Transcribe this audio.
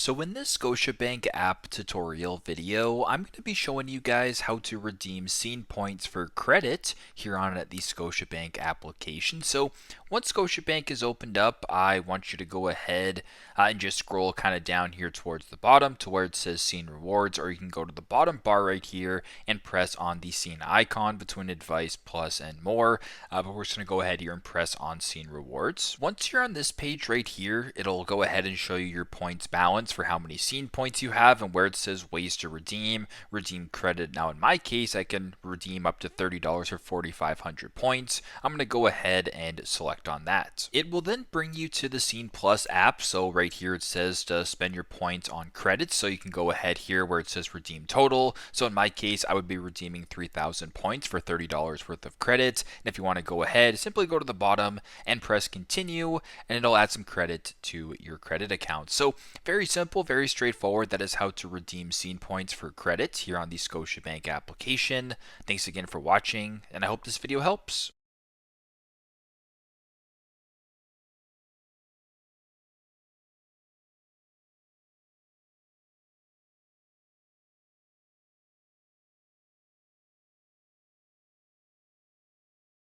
So in this Scotiabank app tutorial video, I'm going to be showing you guys how to redeem scene points for credit here on the Scotiabank application. So once Scotiabank is opened up, I want you to go ahead and just scroll kind of down here towards the bottom to where it says scene rewards, or you can go to the bottom bar right here and press on the scene icon between advice, plus, and more. But we're just going to go ahead here and press on scene rewards. Once you're on this page right here, it'll go ahead and show you your points balance for how many scene points you have and where it says ways to redeem credit. Now in my case, I can redeem up to $30 for 4,500 points. I'm going to go ahead and select on that. It will then bring you to the Scene Plus app. So right here it says to spend your points on credits. So you can go ahead here where it says redeem total. So in my case, I would be redeeming 3,000 points for $30 worth of credit. And if you want to go ahead, simply go to the bottom and press continue, and it'll add some credit to your credit account. So very simple, very straightforward. That is how to redeem scene points for credit here on the Scotiabank application. Thanks again for watching, and I hope this video helps.